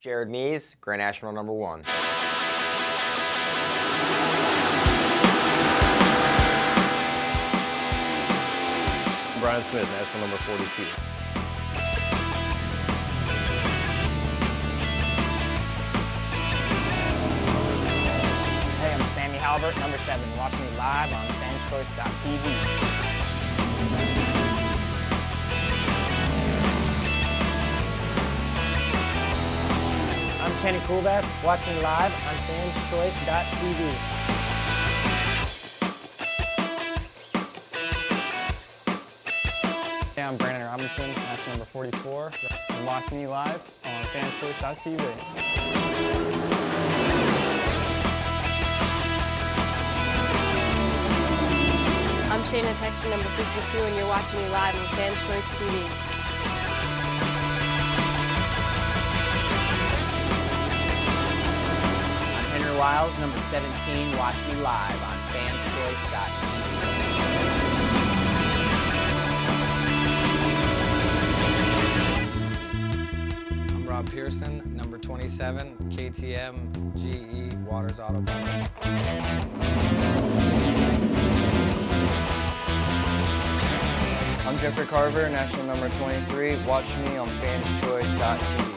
Jared Mees, Grand National number 1. Brian Smith, National number 42. Hey, I'm Sammy Halbert, number 7. Watch me live on fanschoice.tv. I'm Kenny Coolback. Watch me live on fanschoice.tv. Hey, I'm Brandon Robinson, national number 44. And watch me live on fanschoice.tv. I'm Shayna Texter, number 52, and you're watching me live on Fan Choice TV. I'm Henry Wiles, number 17. Watch me live on fanschoice.tv. I'm Rob Pearson, number 27, KTM, GE, Waters Auto Body. I'm Jeffrey Carver, national number 23. Watch me on fanschoice.tv.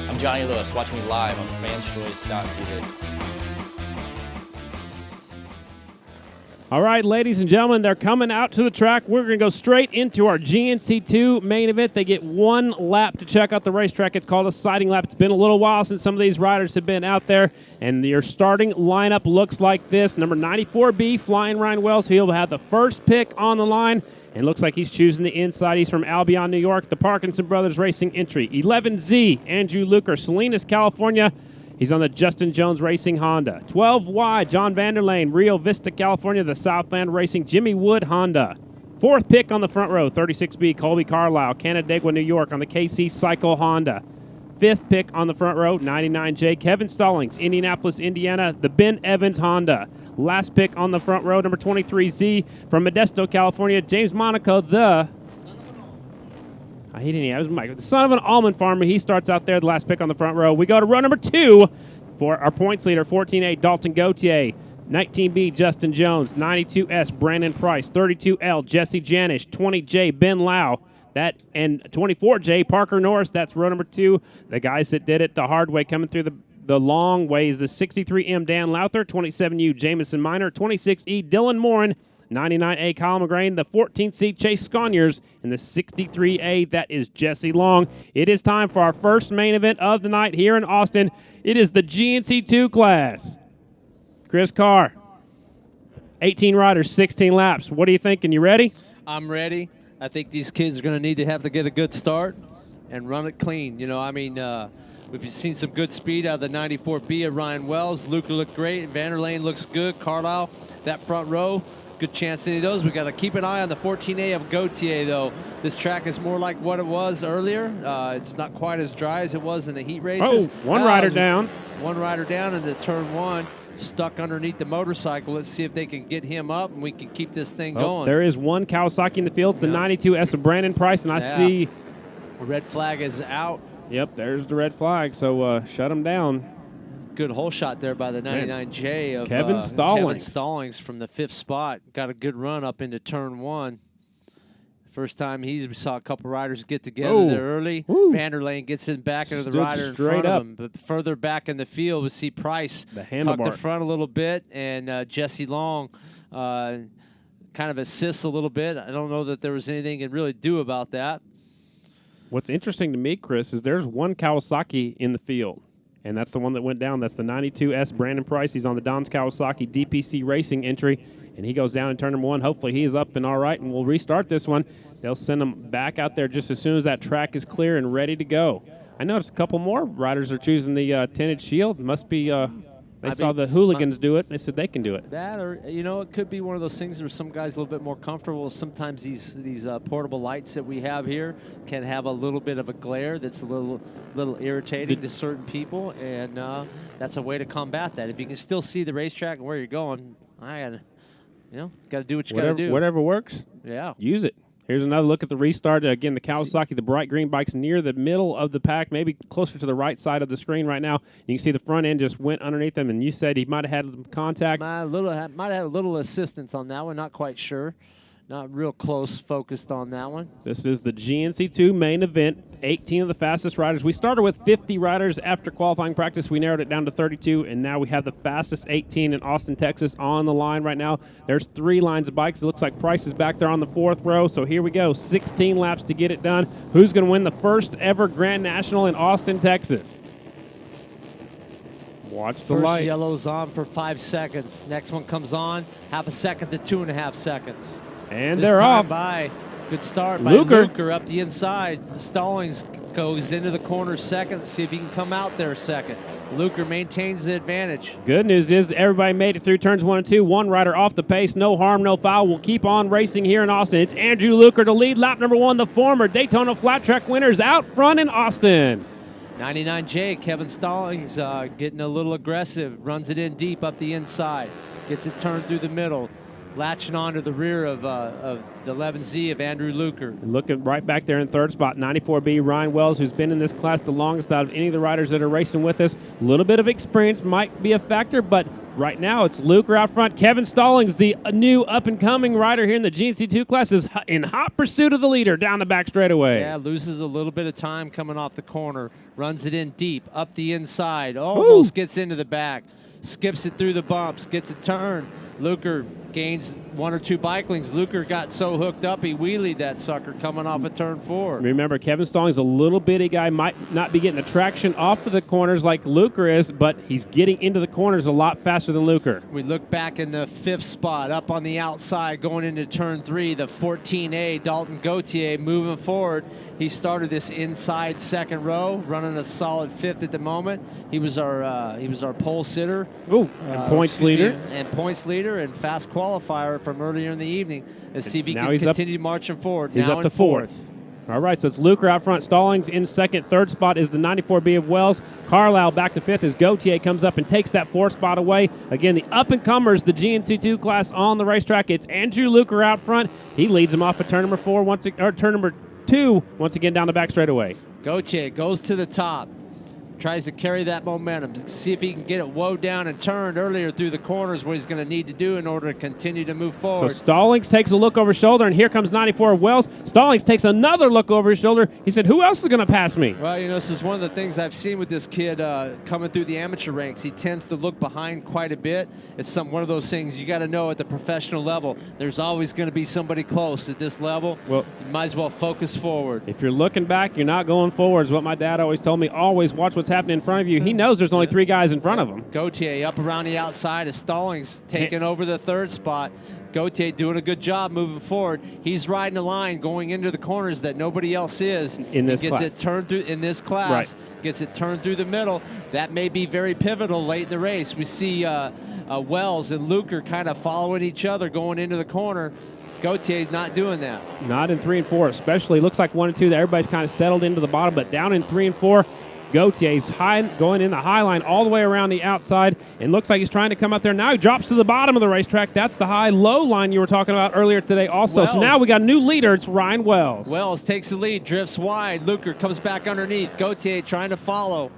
I'm Johnny Lewis. Watch me live on fanschoice.tv. All right, ladies and gentlemen, they're coming out to the track. We're going to go straight into our GNC2 main event. They get one lap to check out the racetrack. It's called a sighting lap. It's been a little while since some of these riders have been out there, and your starting lineup looks like this. Number 94B, Flying Ryan Wells. He'll have the first pick on the line, and looks like he's choosing the inside. He's from Albion, New York, the Parkinson Brothers Racing entry. 11Z, Andrew Luker, Salinas, California. He's on the Justin Jones Racing Honda. 12Y, John Vanderlane, Rio Vista, California, the Southland Racing Jimmy Wood Honda. Fourth pick on the front row, 36B, Colby Carlisle, Canandaigua, New York, on the KC Cycle Honda. Fifth pick on the front row, 99J, Kevin Stallings, Indianapolis, Indiana, the Ben Evans Honda. Last pick on the front row, number 23Z, from Modesto, California, James Monaco, the the son of an almond farmer. He starts out there, the last pick on the front row. We go to row number 2 for our points leader, 14A, Dalton Gauthier. 19B, Justin Jones. 92S, Brandon Price. 32L, Jesse Janish. 20J, Ben Lau. That and 24J, Parker Norris. That's row number 2. The guys that did it the hard way, coming through the long way, is the 63M, Dan Lowther. 27U, Jamison Miner. 26E, Dylan Morin. 99A, Kyle McGrain, the 14th Chase Sconiers, and the 63A, that is Jesse Long. It is time for our first main event of the night here in Austin. It is the GNC2 class. Chris Carr, 18 riders, 16 laps. What are you thinking? You ready? I'm ready. I think these kids are going to have to get a good start and run it clean. You know, I mean, we've seen some good speed out of the 94B of Ryan Wells. Luca looked great. Vanderlane looks good. Carlisle, that front row. Good chance any of those. We got to keep an eye on the 14A of Gauthier, though. This track is more like what it was earlier. It's not quite as dry as it was in the heat races. Oh, one rider down. One rider down into turn 1, stuck underneath the motorcycle. Let's see if they can get him up and we can keep this thing going. There is one Kawasaki in the field, the 92S of Brandon Price, and I see the red flag is out. Yep, there's the red flag, so shut him down. Good hole shot there by the 99J of Kevin Stallings. Kevin Stallings from the 5th spot. Got a good run up into turn 1. First time we saw a couple riders get together there early. Woo. Vanderlane gets in back into the rider in front of him. But further back in the field, we see Price tuck the front a little bit, and Jesse Long kind of assists a little bit. I don't know that there was anything you can really do about that. What's interesting to me, Chris, is there's one Kawasaki in the field. And that's the one that went down. That's the 92S, Brandon Price. He's on the Don's Kawasaki DPC Racing entry, and he goes down in turn number 1. Hopefully he is up and all right, and we'll restart this one. They'll send him back out there just as soon as that track is clear and ready to go. I noticed a couple more riders are choosing the tinted shield. Must be they saw the hooligans do it, and they said they can do it. That, or it could be one of those things where some guys a little bit more comfortable. Sometimes these portable lights that we have here can have a little bit of a glare that's a little irritating to certain people, and that's a way to combat that. If you can still see the racetrack and where you're going, got to do what you got to do. Whatever works. Yeah. Use it. Here's another look at the restart. Again, the Kawasaki, the bright green bike's near the middle of the pack, maybe closer to the right side of the screen right now. You can see the front end just went underneath them, and you said he might have had some contact. Might have had a little assistance on that one. Not quite sure. Not real close focused on that one. This is the GNC2 main event. 18 of the fastest riders. We started with 50 riders after qualifying practice. We narrowed it down to 32, and now we have the fastest 18 in Austin, Texas on the line right now. There's 3 lines of bikes. It looks like Price is back there on the 4th row, so here we go. 16 laps to get it done. Who's going to win the first ever Grand National in Austin, Texas? Watch the First light. yellow's on for 5 seconds. Next one comes on, half a second to 2.5 seconds. And This they're time off. by good start Luker. by Luker up the inside. Stallings goes into the corner second. See if he can come out there second. Luker maintains the advantage. Good news is everybody made it through turns 1 and 2. One rider off the pace. No harm, no foul. We'll keep on racing here in Austin. It's Andrew Luker to lead lap number 1. The former Daytona Flat Track winners out front in Austin. 99J, Kevin Stallings getting a little aggressive. Runs it in deep up the inside. Gets it turned through the middle. Latching onto the rear of the 11Z of Andrew Luker. Looking right back there in 3rd spot, 94B, Ryan Wells, who's been in this class the longest out of any of the riders that are racing with us. A little bit of experience might be a factor, but right now it's Luker out front. Kevin Stallings, the new up-and-coming rider here in the GNC2 class, is in hot pursuit of the leader down the back straightaway. Yeah, loses a little bit of time coming off the corner. Runs it in deep, up the inside. Almost gets into the back. Skips it through the bumps, gets a turn. Luker gains 1 or 2 bike links. Luker got so hooked up, he wheelied that sucker coming off of turn 4. Remember, Kevin Stallings, a little bitty guy, might not be getting the traction off of the corners like Luker is, but he's getting into the corners a lot faster than Luker. We look back in the 5th spot, up on the outside, going into turn 3, the 14A, Dalton Gauthier moving forward. He started this inside 2nd row, running a solid 5th at the moment. He was our pole sitter. Ooh, and points leader. And points leader and fast qualifier from earlier in the evening. Let's see if he Now can he's up- continue marching forward. He's now up in to 4th. All right, so it's Luker out front, Stallings in 2nd. 3rd spot is the 94B of Wells. Carlisle back to 5th as Gauthier comes up and takes that 4th spot away. Again, the up-and-comers, the GNC2 class on the racetrack. It's Andrew Luker out front. He leads him off at turn number 4, turn number 2, once again down the back straightaway. Gauthier goes to the top. Tries to carry that momentum. See if he can get it woe down and turned earlier through the corners, what he's going to need to do in order to continue to move forward. So Stallings takes a look over his shoulder, and here comes 94 of Wells. Stallings takes another look over his shoulder. He said, who else is going to pass me? Well, you know, this is one of the things I've seen with this kid coming through the amateur ranks. He tends to look behind quite a bit. It's one of those things you got to know at the professional level. There's always going to be somebody close at this level. Well, you might as well focus forward. If you're looking back, you're not going forward, is what my dad always told me. Always watch what's happening in front of you. He knows there's only 3 guys in front of him. Gauthier up around the outside as Stallings taking over the 3rd spot. Gauthier doing a good job moving forward. He's riding the line going into the corners that nobody else is. In this he gets class. it turned through in this class. Right. Gets it turned through the middle. That may be very pivotal late in the race. We see Wells and Luker kind of following each other going into the corner. Gautier's not doing that. Not in 3 and 4, especially. Looks like 1 and 2 that everybody's kind of settled into the bottom, but down in 3 and 4, Gautier's going in the high line all the way around the outside, and looks like he's trying to come up there. Now he drops to the bottom of the racetrack. That's the high-low line you were talking about earlier today also. Wells. So now we got a new leader. It's Ryan Wells. Wells takes the lead, drifts wide. Luker comes back underneath. Gauthier trying to follow.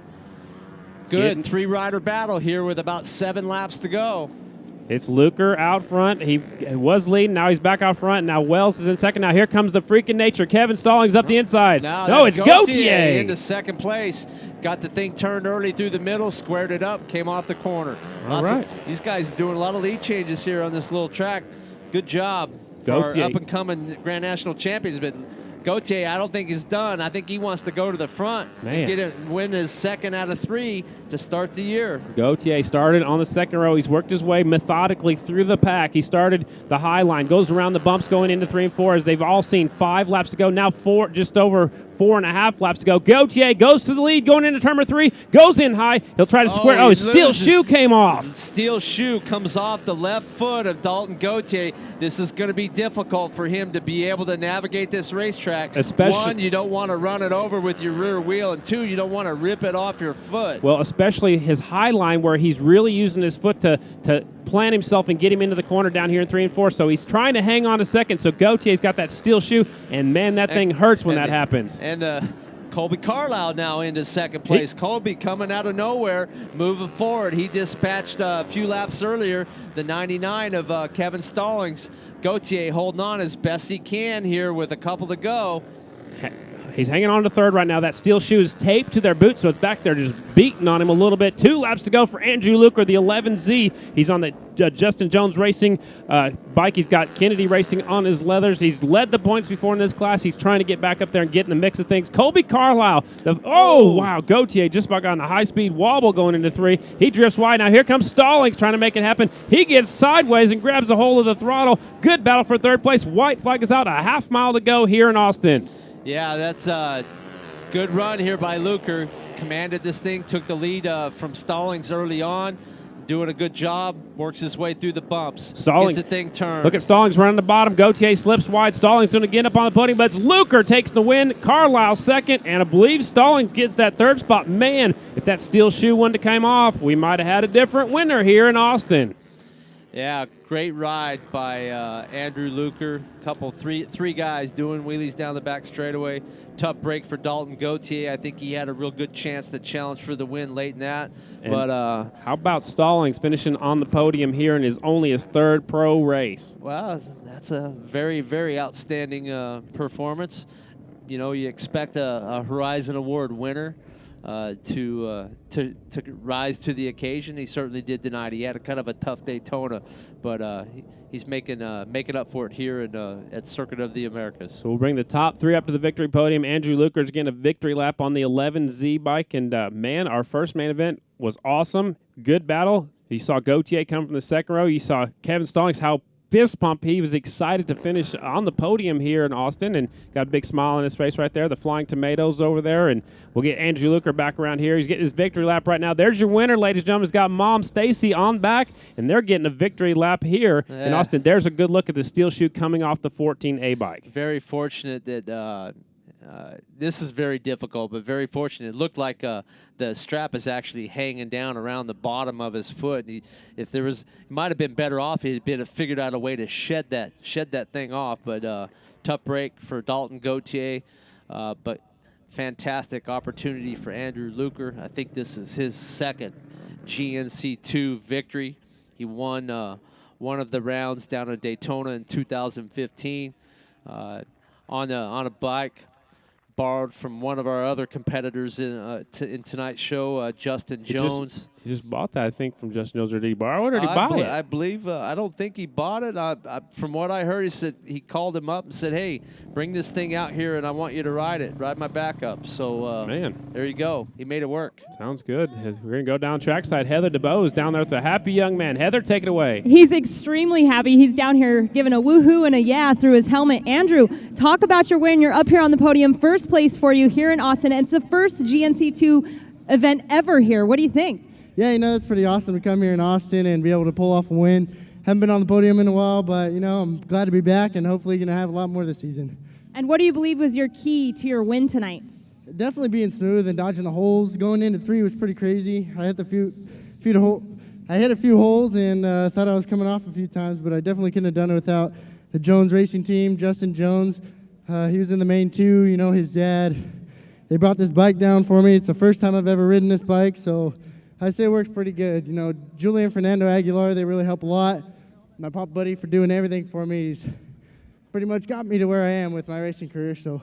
Good 3-rider battle here with about 7 laps to go. It's Luker out front. He was leading. Now he's back out front. Now Wells is in 2nd. Now here comes the freaking nature. Kevin Stallings up the inside. No, it's Gauthier. into 2nd place. Got the thing turned early through the middle, squared it up, came off the corner. All right. These guys are doing a lot of lead changes here on this little track. Good job for Gauthier. our up-and-coming Grand National champions. But Gauthier, I don't think is done. I think he wants to go to the front and win his 2nd out of 3 to start the year. Gauthier started on the 2nd row. He's worked his way methodically through the pack. He started the high line, goes around the bumps going into 3 and 4 as they've all seen 5 laps to go. Now just over 4.5 laps to go. Gauthier goes to the lead going into turn number 3, goes in high. He'll try to square. Oh, his steel shoe came off. Steel shoe comes off the left foot of Dalton Gauthier. This is going to be difficult for him to be able to navigate this racetrack. Especially, 1, you don't want to run it over with your rear wheel, and 2, you don't want to rip it off your foot. Well, especially his high line where he's really using his foot to plant himself and get him into the corner down here in 3 and 4. So he's trying to hang on a second. So Gautier's got that steel shoe, and man, that thing hurts when that happens. And Colby Carlisle now into second place. Colby coming out of nowhere, moving forward. He dispatched a few laps earlier, the 99 of Kevin Stallings. Gautier holding on as best he can here with a couple to go. He's hanging on to third right now. That steel shoe is taped to their boot, so it's back there just beating on him a little bit. 2 laps to go for Andrew Luker, the 11Z. He's on the Justin Jones Racing bike. He's got Kennedy Racing on his leathers. He's led the points before in this class. He's trying to get back up there and get in the mix of things. Colby Carlisle. Wow. Gautier just about got on a high-speed wobble going into 3. He drifts wide. Now here comes Stallings trying to make it happen. He gets sideways and grabs a hold of the throttle. Good battle for third place. White flag is out. A half mile to go here in Austin. Yeah, that's a good run here by Luker. Commanded this thing, took the lead from Stallings early on. Doing a good job, works his way through the bumps. Stallings, gets the thing turned. Look at Stallings running the bottom. Gautier slips wide. Stallings going to get up on the podium, but it's Luker takes the win. Carlisle second, and I believe Stallings gets that third spot. Man, if that steel shoe wouldn't have came off, we might have had a different winner here in Austin. Yeah, great ride by Andrew Luker. Three guys doing wheelies down the back straightaway. Tough break for Dalton Gautier. I think he had a real good chance to challenge for the win late in that. And but how about Stallings finishing on the podium here in his third pro race? Well, that's a very, very outstanding performance. You know, you expect a Horizon Award winner to rise to the occasion. He certainly did tonight. He had a kind of a tough Daytona, but he's making up for it here at Circuit of the Americas. So we'll bring the top 3 up to the victory podium. Andrew Luker's getting a victory lap on the 11Z bike, and man, our first main event was awesome. Good battle. You saw Gautier come from the second row. You saw Kevin Stallings, how fist pump. He was excited to finish on the podium here in Austin and got a big smile on his face right there. The Flying Tomatoes over there, and we'll get Andrew Luker back around here. He's getting his victory lap right now. There's your winner, ladies and gentlemen. He's got Mom Stacy on back, and they're getting a victory lap here in Austin. There's a good look at the steel shoe coming off the 14A bike. Very fortunate that this is very difficult, but very fortunate. It looked like the strap is actually hanging down around the bottom of his foot. He might have been better off if he had figured out a way to shed that thing off. But tough break for Dalton Gautier, but fantastic opportunity for Andrew Luker. I think this is his second GNC2 victory. He won one of the rounds down at Daytona in 2015 on a bike borrowed from one of our other competitors in tonight's show, Justin Jones. He just bought that, I think, from Justin Jones. Or did he borrow it, or did he buy it? I believe, I don't think he bought it. From what I heard, he said he called him up and said, hey, bring this thing out here, and I want you to ride my backup. So, man, there you go. He made it work. Sounds good. We're going to go down trackside. Heather DeBow is down there with a happy young man. Heather, take it away. He's extremely happy. He's down here giving a woohoo and a yeah through his helmet. Andrew, talk about your win. You're up here on the podium. First place for you here in Austin. And it's the first GNC2 event ever here. What do you think? Yeah, it's pretty awesome to come here in Austin and be able to pull off a win. Haven't been on the podium in a while, but, I'm glad to be back and hopefully going to have a lot more this season. And what do you believe was your key to your win tonight? Definitely being smooth and dodging the holes. Going into 3 was pretty crazy. I hit a few holes and thought I was coming off a few times, but I definitely couldn't have done it without the Jones Racing team, Justin Jones. He was in the main 2, his dad. They brought this bike down for me. It's the first time I've ever ridden this bike, so I say it works pretty good. Julie and Fernando Aguilar, they really help a lot. My pop buddy for doing everything for me. He's pretty much got me to where I am with my racing career, so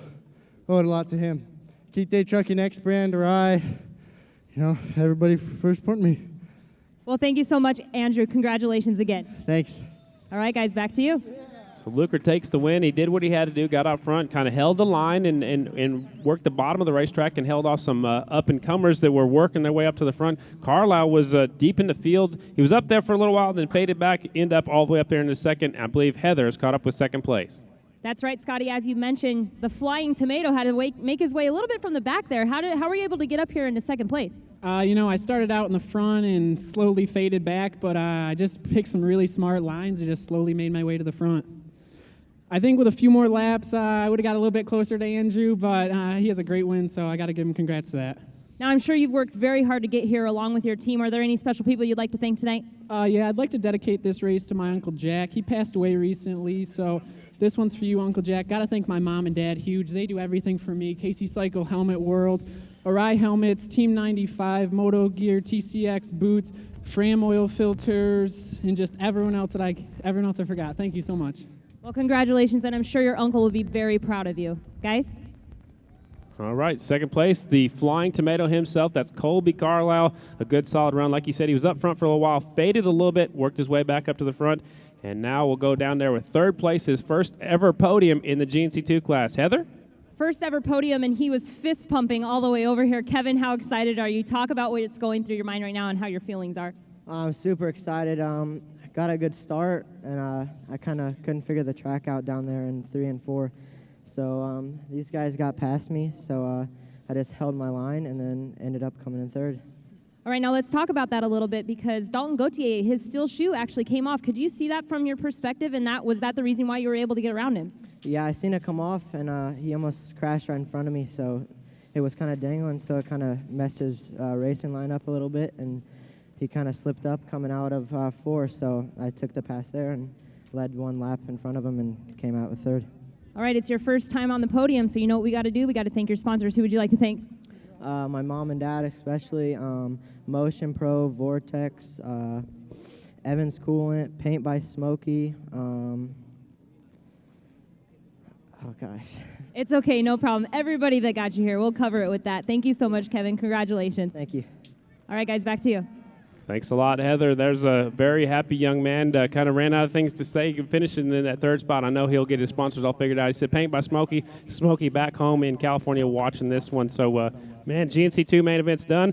I owe it a lot to him. Keith Day Trucking, X Brand, or everybody for supporting me. Well, thank you so much, Andrew. Congratulations again. Thanks. All right, guys, back to you. So Luker takes the win. He did what he had to do, got out front, kind of held the line and worked the bottom of the racetrack and held off some up-and-comers that were working their way up to the front. Carlisle was deep in the field. He was up there for a little while, then faded back, ended up all the way up there in the second. I believe Heather has caught up with second place. That's right, Scotty. As you mentioned, the Flying Tomato had to make his way a little bit from the back there. How were you able to get up here into second place? I started out in the front and slowly faded back, but I just picked some really smart lines and just slowly made my way to the front. I think with a few more laps, I would have got a little bit closer to Andrew, but he has a great win, so I got to give him congrats to that. Now, I'm sure you've worked very hard to get here along with your team. Are there any special people you'd like to thank tonight? Yeah, I'd like to dedicate this race to my Uncle Jack. He passed away recently, so this one's for you, Uncle Jack. Got to thank my mom and dad huge. They do everything for me. Casey Cycle Helmet World, Arai Helmets, Team 95, Moto Gear, TCX Boots, Fram Oil Filters, and just everyone else I forgot. Thank you so much. Well, congratulations, and I'm sure your uncle will be very proud of you. Guys? All right, second place, the Flying Tomato himself. That's Colby Carlisle. A good solid run. Like he said, he was up front for a little while, faded a little bit, worked his way back up to the front, and now we'll go down there with third place, his first ever podium in the GNC2 class. Heather? First ever podium, and he was fist pumping all the way over here. Kevin, how excited are you? Talk about what's going through your mind right now and how your feelings are. I'm super excited. Got a good start, and I kind of couldn't figure the track out down there in 3 and 4. So these guys got past me, so I just held my line and then ended up coming in third. All right, now let's talk about that a little bit because Dalton Gauthier, his steel shoe actually came off. Could you see that from your perspective, and was that the reason why you were able to get around him? Yeah, I seen it come off, and he almost crashed right in front of me, so it was kind of dangling, so it kind of messed his racing line up a little bit, and he kind of slipped up coming out of 4, so I took the pass there and led 1 lap in front of him and came out with third. All right, it's your first time on the podium, so you know what we got to do. We got to thank your sponsors. Who would you like to thank? My mom and dad especially, Motion Pro, Vortex, Evans Coolant, Paint by Smokey. Oh, gosh. It's okay, no problem. Everybody that got you here, we'll cover it with that. Thank you so much, Kevin. Congratulations. Thank you. All right, guys, back to you. Thanks a lot, Heather. There's a very happy young man that kind of ran out of things to say, finishing in that third spot. I know he'll get his sponsors all figured out. He said Paint by Smokey. Smokey back home in California watching this one. So, man, GNC2 main event's done.